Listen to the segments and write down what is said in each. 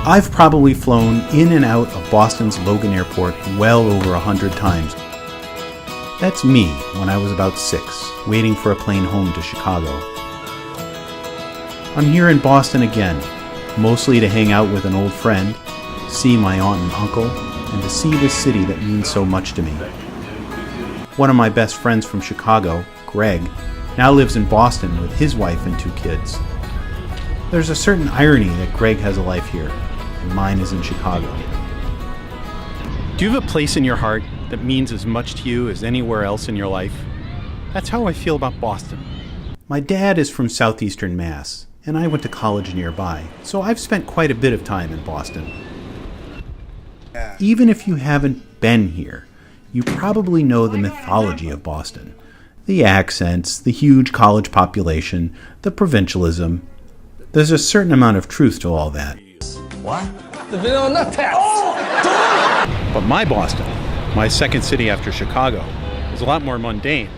I've probably flown in and out of Boston's Logan Airport well over 100 times. That's me when I was about 6, waiting for a plane home to Chicago. I'm here in Boston again, mostly to hang out with an old friend, see my aunt and uncle, and to see this city that means so much to me. One of my best friends from Chicago, Greg, now lives in Boston with his wife and 2 kids. There's a certain irony that Greg has a life here, and mine is in Chicago. Do you have a place in your heart that means as much to you as anywhere else in your life? That's how I feel about Boston. My dad is from southeastern Mass, and I went to college nearby, so I've spent quite a bit of time in Boston. Even if you haven't been here, you probably know the mythology of Boston. The accents, the huge college population, the provincialism. There's a certain amount of truth to all that. What? But my Boston, my second city after Chicago, is a lot more mundane.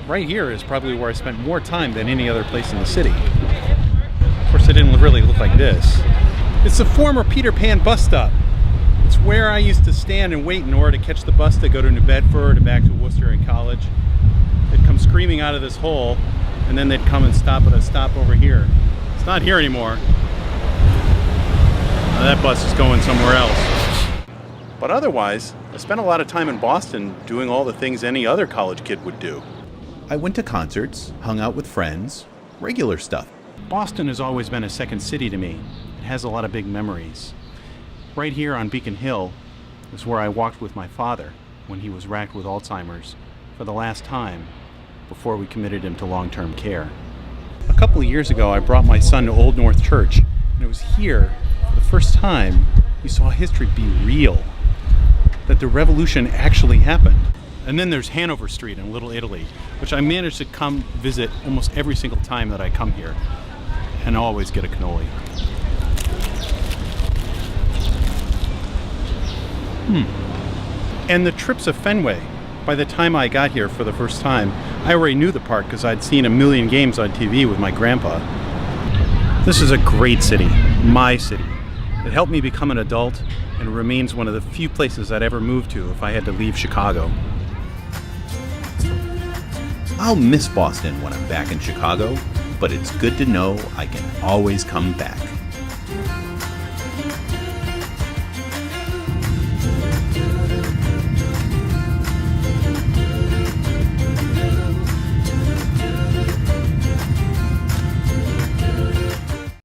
Right here is probably where I spent more time than any other place in the city. Of course, it didn't really look like this. It's the former Peter Pan bus stop. It's where I used to stand and wait in order to catch the bus to go to New Bedford and back to Worcester in college. They'd come screaming out of this hole, and then they'd come and stop at a stop over here. It's not here anymore. Now that bus is going somewhere else. But otherwise, I spent a lot of time in Boston doing all the things any other college kid would do. I went to concerts, hung out with friends, regular stuff. Boston has always been a second city to me. It has a lot of big memories. Right here on Beacon Hill is where I walked with my father when he was racked with Alzheimer's for the last time before we committed him to long-term care. A couple of years ago, I brought my son to Old North Church, and it was here, for the first time, we saw history be real, that the revolution actually happened. And then there's Hanover Street in Little Italy, which I managed to come visit almost every single time that I come here, and always get a cannoli. And the trips of Fenway. By the time I got here for the first time, I already knew the park because I'd seen a million games on TV with my grandpa. This is a great city, my city. It helped me become an adult and remains one of the few places I'd ever move to if I had to leave Chicago. I'll miss Boston when I'm back in Chicago, but it's good to know I can always come back.